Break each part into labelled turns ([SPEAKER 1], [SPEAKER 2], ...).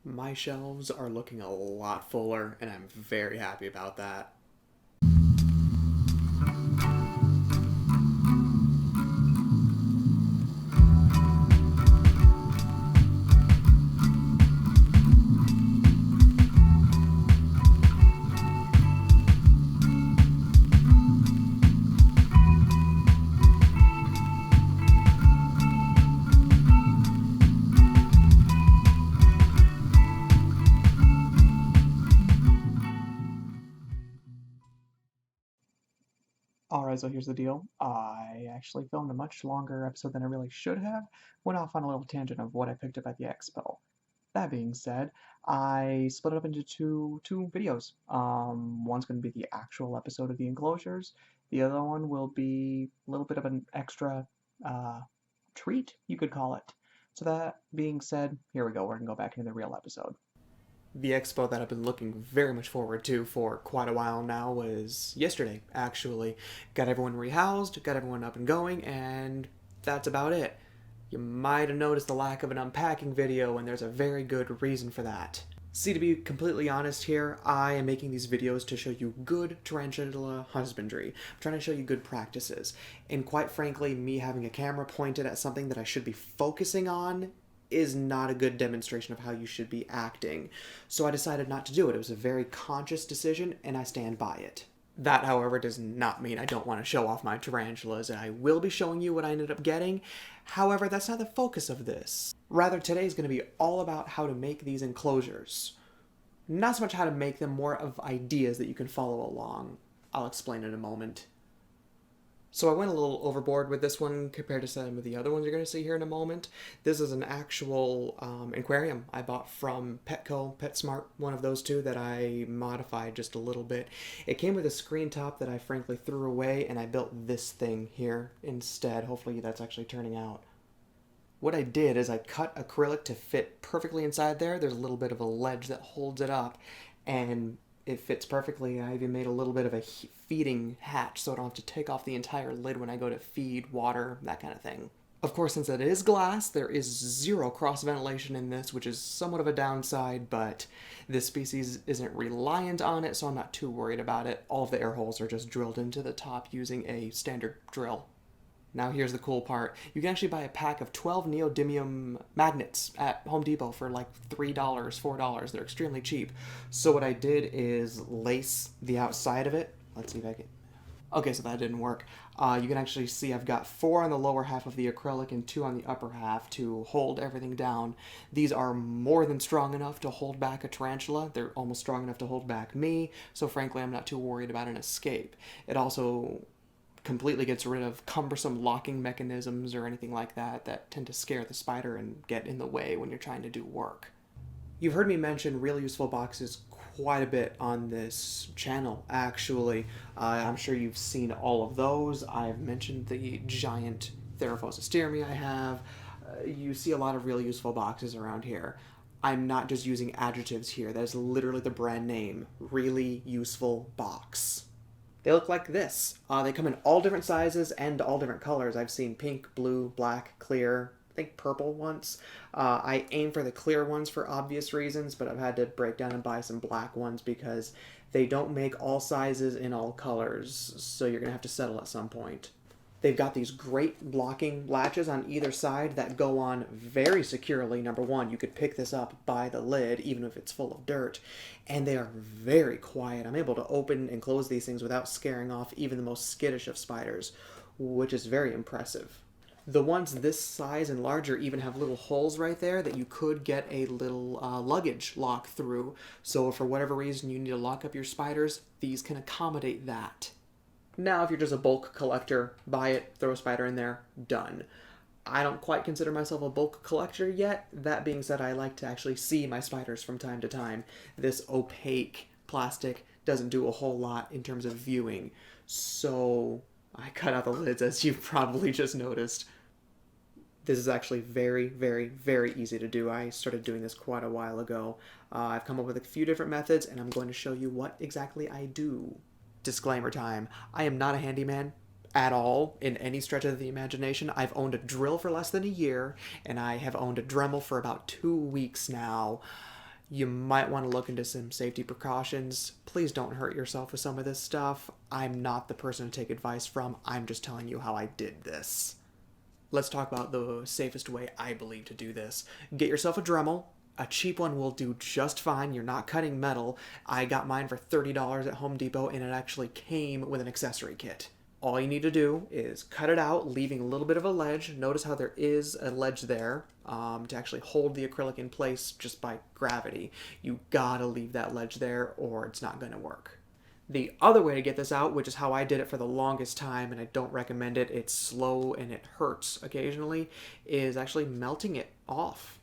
[SPEAKER 1] My shelves are looking a lot fuller, and I'm very happy about that.
[SPEAKER 2] Alright, so here's the deal. I actually filmed a much longer episode than I really should have. Went off on a little tangent of what I picked up at the expo. That being said, I split it up into two videos. One's going to be the actual episode of the Enclosures. The other one will be a little bit of an extra uh, treat, you could call it. So that being said, here we go. We're going to go back into the real episode.
[SPEAKER 1] The expo that I've been looking very much forward to for quite a while now was yesterday, actually. Got everyone rehoused, got everyone up and going, and that's about it. You might have noticed the lack of an unpacking video, and there's a very good reason for that. See, to be completely honest here, I am making these videos to show you good tarantula husbandry. I'm trying to show you good practices. And quite frankly, me having a camera pointed at something that I should be focusing on is not a good demonstration of how you should be acting. So I decided not to do it. It was a very conscious decision, and I stand by it. That, however, does not mean I don't want to show off my tarantulas, and I will be showing you what I ended up getting. However, that's not the focus of this. Rather, today is going to be all about how to make these enclosures. Not so much how to make them, more of ideas that you can follow along. I'll explain in a moment. So I went a little overboard with this one compared to some of the other ones you're going to see here in a moment. This is an actual aquarium I bought from Petco, PetSmart, one of those two that I modified just a little bit. It came with a screen top that I frankly threw away, and I built this thing here instead. Hopefully that's actually turning out. What I did is I cut acrylic to fit perfectly inside there. There's a little bit of a ledge that holds it up, and it fits perfectly. I even made a little bit of a feeding hatch so I don't have to take off the entire lid when I go to feed, water, that kind of thing. Of course, since it is glass, there is zero cross ventilation in this, which is somewhat of a downside, but this species isn't reliant on it, so I'm not too worried about it. All of the air holes are just drilled into the top using a standard drill. Now here's the cool part. You can actually buy a pack of 12 neodymium magnets at Home Depot for like $3, $4. They're extremely cheap. So what I did is lace the outside of it. Let's see if I can... Okay, so that didn't work. You can actually see I've got 4 on the lower half of the acrylic and 2 on the upper half to hold everything down. These are more than strong enough to hold back a tarantula. They're almost strong enough to hold back me, so frankly I'm not too worried about an escape. It also completely gets rid of cumbersome locking mechanisms or anything like that that tend to scare the spider and get in the way when you're trying to do work. You've heard me mention really useful boxes quite a bit on this channel, actually. I'm sure you've seen all of those. I've mentioned the giant Theraphosisтерmi I have. You see a lot of really useful boxes around here. I'm not just using adjectives here. That is literally the brand name. Really useful box. They look like this. They come in all different sizes and all different colors. I've seen pink, blue, black, clear, I think purple once. I aim for the clear ones for obvious reasons, but I've had to break down and buy some black ones because they don't make all sizes in all colors, so you're going to have to settle at some point. They've got these great locking latches on either side that go on very securely. Number one, you could pick this up by the lid, even if it's full of dirt. And they are very quiet. I'm able to open and close these things without scaring off even the most skittish of spiders, which is very impressive. The ones this size and larger even have little holes right there that you could get a little luggage lock through. So if for whatever reason you need to lock up your spiders, these can accommodate that. Now, if you're just a bulk collector, buy it, throw a spider in there, done. I don't quite consider myself a bulk collector yet. That being said, I like to actually see my spiders from time to time. This opaque plastic doesn't do a whole lot in terms of viewing, so I cut out the lids, as you've probably just noticed. This is actually very, very, very easy to do. I started doing this quite a while ago. I've come up with a few different methods, and I'm going to show you what exactly I do. Disclaimer time. I am not a handyman at all in any stretch of the imagination. I've owned a drill for less than a year, and I have owned a Dremel for about 2 weeks now. You might want to look into some safety precautions. Please don't hurt yourself with some of this stuff. I'm not the person to take advice from. I'm just telling you how I did this. Let's talk about the safest way I believe to do this. Get yourself a Dremel. A cheap one will do just fine. You're not cutting metal. I got mine for $30 at Home Depot, and it actually came with an accessory kit. All you need to do is cut it out, leaving a little bit of a ledge. Notice how there is a ledge there to actually hold the acrylic in place just by gravity. You gotta leave that ledge there or it's not gonna work. The other way to get this out, which is how I did it for the longest time, and I don't recommend it, it's slow and it hurts occasionally, is actually melting it off.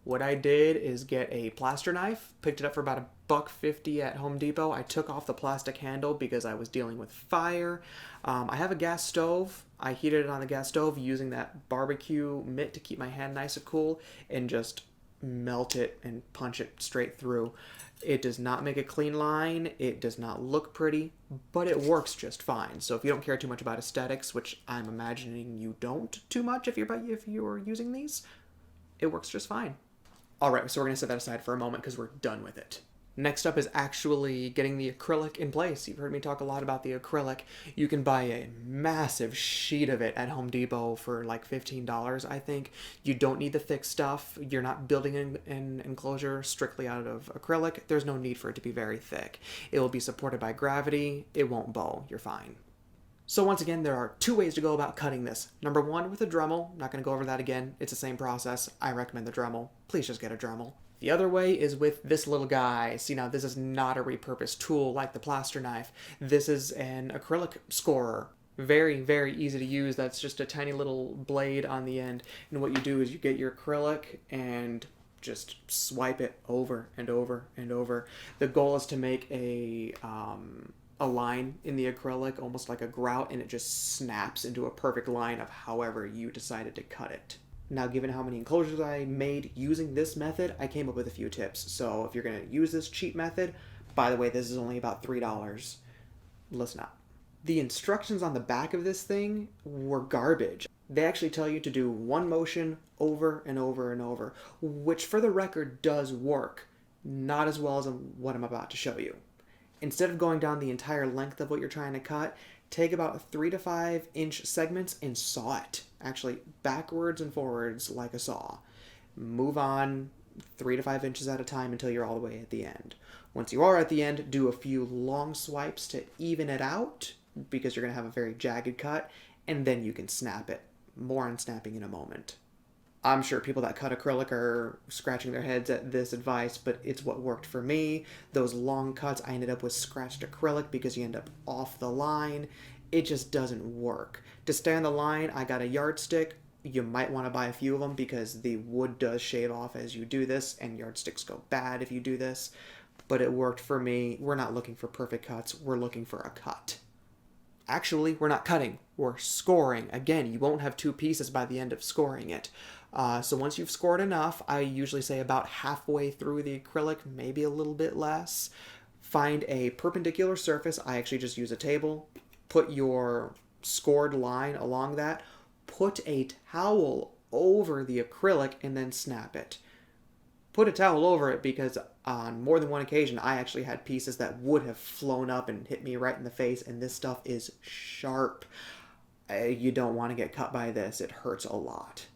[SPEAKER 1] What I did is get a plaster knife, picked it up for about $1.50 at Home Depot. I took off the plastic handle because I was dealing with fire. I have a gas stove. I heated it on the gas stove using that barbecue mitt to keep my hand nice and cool, and just melt it and punch it straight through. It does not make a clean line. It does not look pretty, but it works just fine. So if you don't care too much about aesthetics, which I'm imagining you don't too much if you're using these, it works just fine. All right, so we're going to set that aside for a moment because we're done with it. Next up is actually getting the acrylic in place. You've heard me talk a lot about the acrylic. You can buy a massive sheet of it at Home Depot for like $15, I think. You don't need the thick stuff. You're not building an enclosure strictly out of acrylic. There's no need for it to be very thick. It will be supported by gravity. It won't bow. You're fine. So once again, there are two ways to go about cutting this. Number one, with a Dremel. Not going to go over that again. It's the same process. I recommend the Dremel. Please just get a Dremel. The other way is with this little guy. See, now this is not a repurposed tool like the plaster knife. This is an acrylic scorer. Very, very easy to use. That's just a tiny little blade on the end. And what you do is you get your acrylic and just swipe it over and over and over. The goal is to make a line in the acrylic, almost like a grout, and it just snaps into a perfect line of however you decided to cut it. Now, given how many enclosures I made using this method, I came up with a few tips. So if you're going to use this cheap method, by the way, this is only about $3. Listen up. The instructions on the back of this thing were garbage. They actually tell you to do one motion over and over and over, which for the record does work, not as well as what I'm about to show you. Instead of going down the entire length of what you're trying to cut, take about 3 to 5 inch segments and saw it. Actually, backwards and forwards like a saw. Move on 3 to 5 inches at a time until you're all the way at the end. Once you are at the end, do a few long swipes to even it out because you're going to have a very jagged cut, and then you can snap it. More on snapping in a moment. I'm sure people that cut acrylic are scratching their heads at this advice, but it's what worked for me. Those long cuts, I ended up with scratched acrylic because you end up off the line. It just doesn't work. To stay on the line, I got a yardstick. You might want to buy a few of them because the wood does shave off as you do this, and yardsticks go bad if you do this. But it worked for me. We're not looking for perfect cuts. We're looking for a cut. Actually, we're not cutting. We're scoring. Again, you won't have two pieces by the end of scoring it. So once you've scored enough, I usually say about halfway through the acrylic, maybe a little bit less, find a perpendicular surface. I actually just use a table. Put your scored line along that. Put a towel over the acrylic and then snap it. Put a towel over it because on more than one occasion, I actually had pieces that would have flown up and hit me right in the face, and this stuff is sharp. You don't want to get cut by this. It hurts a lot.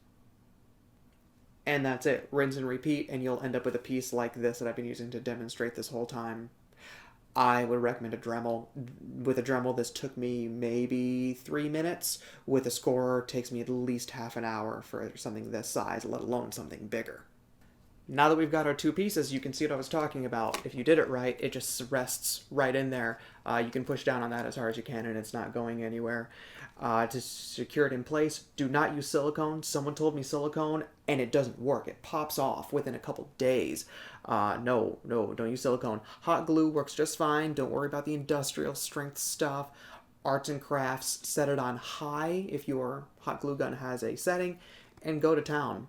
[SPEAKER 1] And that's it. Rinse and repeat, and you'll end up with a piece like this that I've been using to demonstrate this whole time. I would recommend a Dremel. With a Dremel, this took me maybe 3 minutes. With a scorer, it takes me at least half an hour for something this size, let alone something bigger. Now that we've got our two pieces, you can see what I was talking about. If you did it right, it just rests right in there. You can push down on that as hard as you can, and it's not going anywhere. To secure it in place, do not use silicone. Someone told me silicone, and it doesn't work. It pops off within a couple days. No, don't use silicone. Hot glue works just fine. Don't worry about the industrial strength stuff. Arts and crafts, set it on high if your hot glue gun has a setting, and go to town.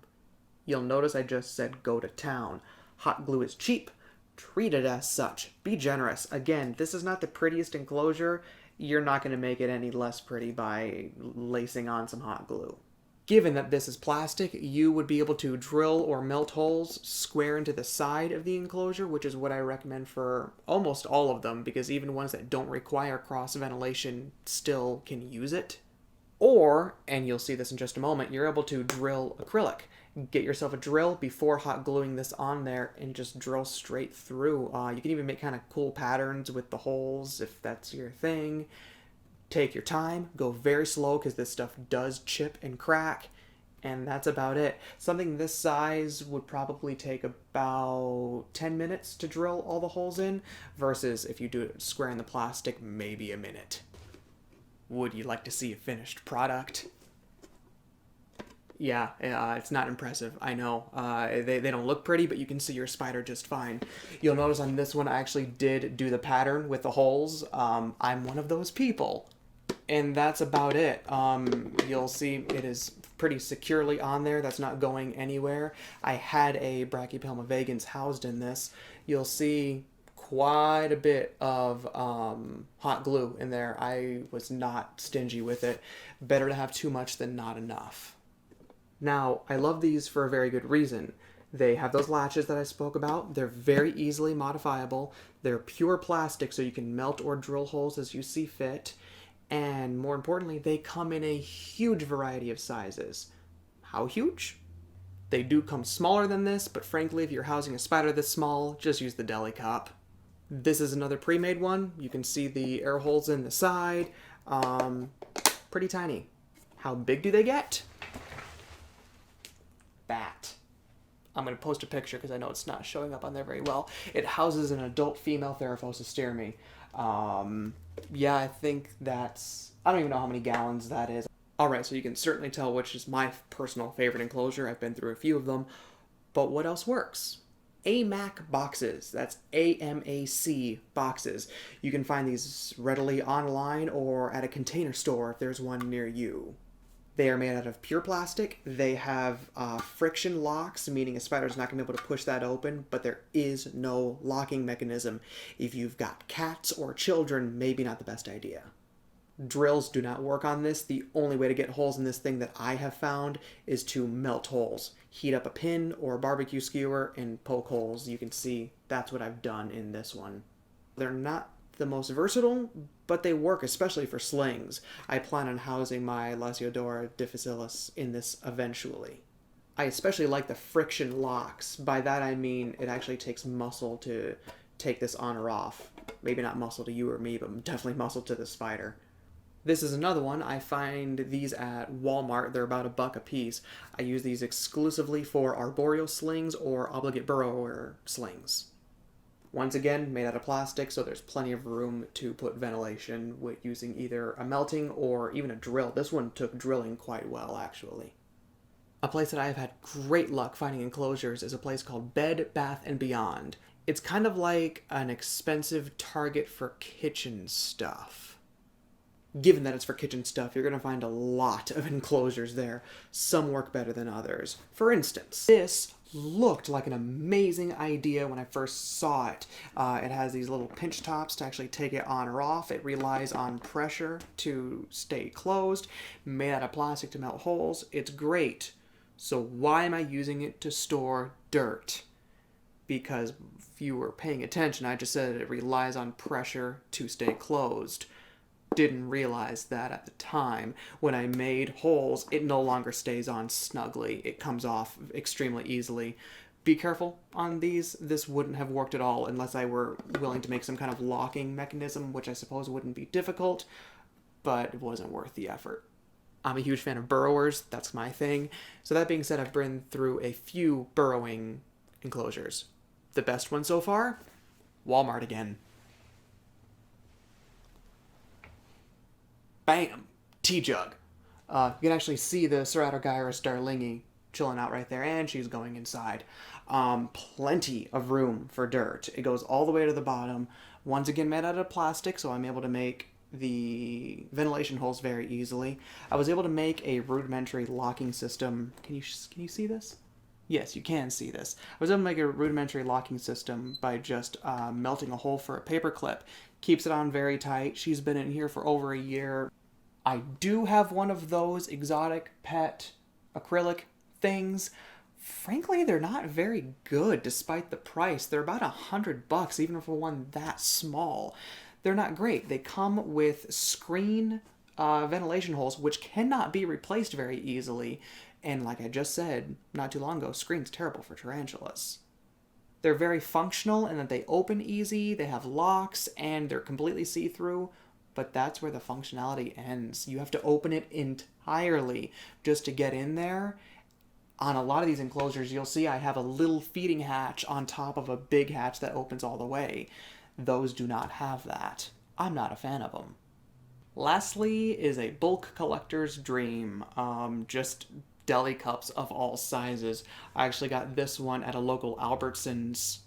[SPEAKER 1] You'll notice I just said go to town. Hot glue is cheap. Treat it as such. Be generous. Again, this is not the prettiest enclosure. You're not going to make it any less pretty by lacing on some hot glue. Given that this is plastic, you would be able to drill or melt holes square into the side of the enclosure, which is what I recommend for almost all of them, because even ones that don't require cross ventilation still can use it. Or, and you'll see this in just a moment, you're able to drill acrylic. Get yourself a drill before hot gluing this on there and just drill straight through. You can even make kind of cool patterns with the holes if that's your thing. Take your time, go very slow because this stuff does chip and crack, and that's about it. Something this size would probably take about 10 minutes to drill all the holes in, versus if you do it square in the plastic, maybe a minute. Would you like to see a finished product? Yeah, it's not impressive, I know. They don't look pretty, but you can see your spider just fine. You'll notice on this one I actually did do the pattern with the holes. I'm one of those people. And that's about it. You'll see it is pretty securely on there. That's not going anywhere. I had a Brachypelma vagans housed in this. You'll see quite a bit of hot glue in there. I was not stingy with it. Better to have too much than not enough. Now, I love these for a very good reason. They have those latches that I spoke about. They're very easily modifiable. They're pure plastic, so you can melt or drill holes as you see fit. And more importantly, they come in a huge variety of sizes. How huge? They do come smaller than this, but frankly, if you're housing a spider this small, just use the deli cup. This is another pre-made one. You can see the air holes in the side. Pretty tiny. How big do they get? Bat. I'm going to post a picture because I know it's not showing up on there very well. It houses an adult female Theraphosa. Yeah, I think that's... I don't even know how many gallons that is. Alright, so you can certainly tell which is my personal favorite enclosure. I've been through a few of them. But what else works? AMAC boxes. That's AMAC boxes. You can find these readily online or at a Container Store if there's one near you. They are made out of pure plastic. They have friction locks, meaning a spider's not going to be able to push that open, but there is no locking mechanism. If you've got cats or children, maybe not the best idea. Drills do not work on this. The only way to get holes in this thing that I have found is to melt holes. Heat up a pin or a barbecue skewer and poke holes. You can see that's what I've done in this one. They're not the most versatile, but they work especially for slings. I plan on housing my Lasiodora difficilis in this eventually. I especially like the friction locks. By that I mean it actually takes muscle to take this on or off. Maybe not muscle to you or me, but definitely muscle to the spider. This is another one. I find these at Walmart. They're about $1 a piece. I use these exclusively for arboreal slings or obligate burrower slings. Once again, made out of plastic, so there's plenty of room to put ventilation with using either a melting or even a drill. This one took drilling quite well, actually. A place that I have had great luck finding enclosures is a place called Bed Bath & Beyond. It's kind of like an expensive Target for kitchen stuff. Given that it's for kitchen stuff, you're going to find a lot of enclosures there. Some work better than others. For instance, this looked like an amazing idea when I first saw it. It has these little pinch tops to actually take it on or off. It relies on pressure to stay closed. Made out of plastic to melt holes. It's great. So why am I using it to store dirt? Because if you were paying attention, I just said it relies on pressure to stay closed. Didn't realize that at the time. When I made holes, it no longer stays on snugly. It comes off extremely easily. Be careful on these. This wouldn't have worked at all unless I were willing to make some kind of locking mechanism, which I suppose wouldn't be difficult, but it wasn't worth the effort. I'm a huge fan of burrowers. That's my thing. So that being said, I've been through a few burrowing enclosures. The best one so far? Walmart again. Bam! Tea-jug. You can actually see the Ceratogyrus darlingi chilling out right there, and she's going inside. Plenty of room for dirt. It goes all the way to the bottom. Once again, made out of plastic, so I'm able to make the ventilation holes very easily. I was able to make a rudimentary locking system. Can you see this? Yes, you can see this. I was able to make a rudimentary locking system by just melting a hole for a paper clip. Keeps it on very tight. She's been in here for over a year. I do have one of those exotic pet acrylic things. Frankly, they're not very good despite the price. They're about $100 even for one that small. They're not great. They come with screen ventilation holes, which cannot be replaced very easily. And like I just said not too long ago, screen's terrible for tarantulas. They're very functional in that they open easy, they have locks, and they're completely see through. But that's where the functionality ends. You have to open it entirely just to get in there. On a lot of these enclosures, you'll see I have a little feeding hatch on top of a big hatch that opens all the way. Those do not have that. I'm not a fan of them. Lastly is a bulk collector's dream. Just deli cups of all sizes. I actually got this one at a local Albertsons,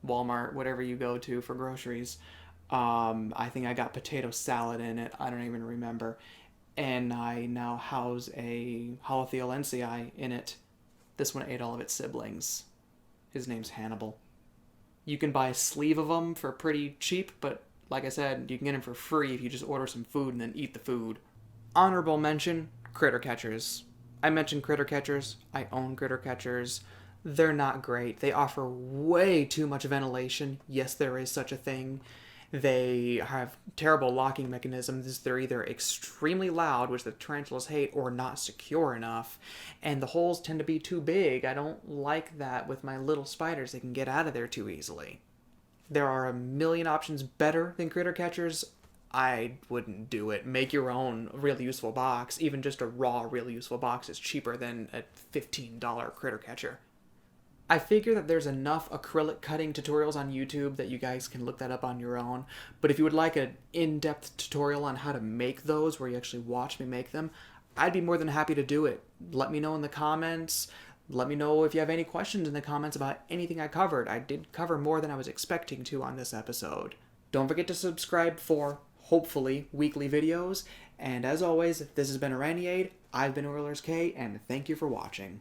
[SPEAKER 1] Walmart, whatever you go to for groceries. I think I got potato salad in it. I don't even remember. And I now house a Holothiolensii in it. This one ate all of its siblings. His name's Hannibal. You can buy a sleeve of them for pretty cheap, but like I said, you can get them for free if you just order some food and then eat the food. Honorable mention, critter catchers. I mentioned critter catchers. I own critter catchers. They're not great. They offer way too much ventilation. Yes, there is such a thing. They have terrible locking mechanisms. They're either extremely loud, which the tarantulas hate, or not secure enough. And the holes tend to be too big. I don't like that with my little spiders. They can get out of there too easily. There are a million options better than critter catchers. I wouldn't do it. Make your own really useful box. Even just a raw, really useful box is cheaper than a $15 critter catcher. I figure that there's enough acrylic cutting tutorials on YouTube that you guys can look that up on your own. But if you would like an in-depth tutorial on how to make those, where you actually watch me make them, I'd be more than happy to do it. Let me know in the comments. Let me know if you have any questions in the comments about anything I covered. I did cover more than I was expecting to on this episode. Don't forget to subscribe for, hopefully, weekly videos. And as always, this has been Iraniade. I've been EulersK, and thank you for watching.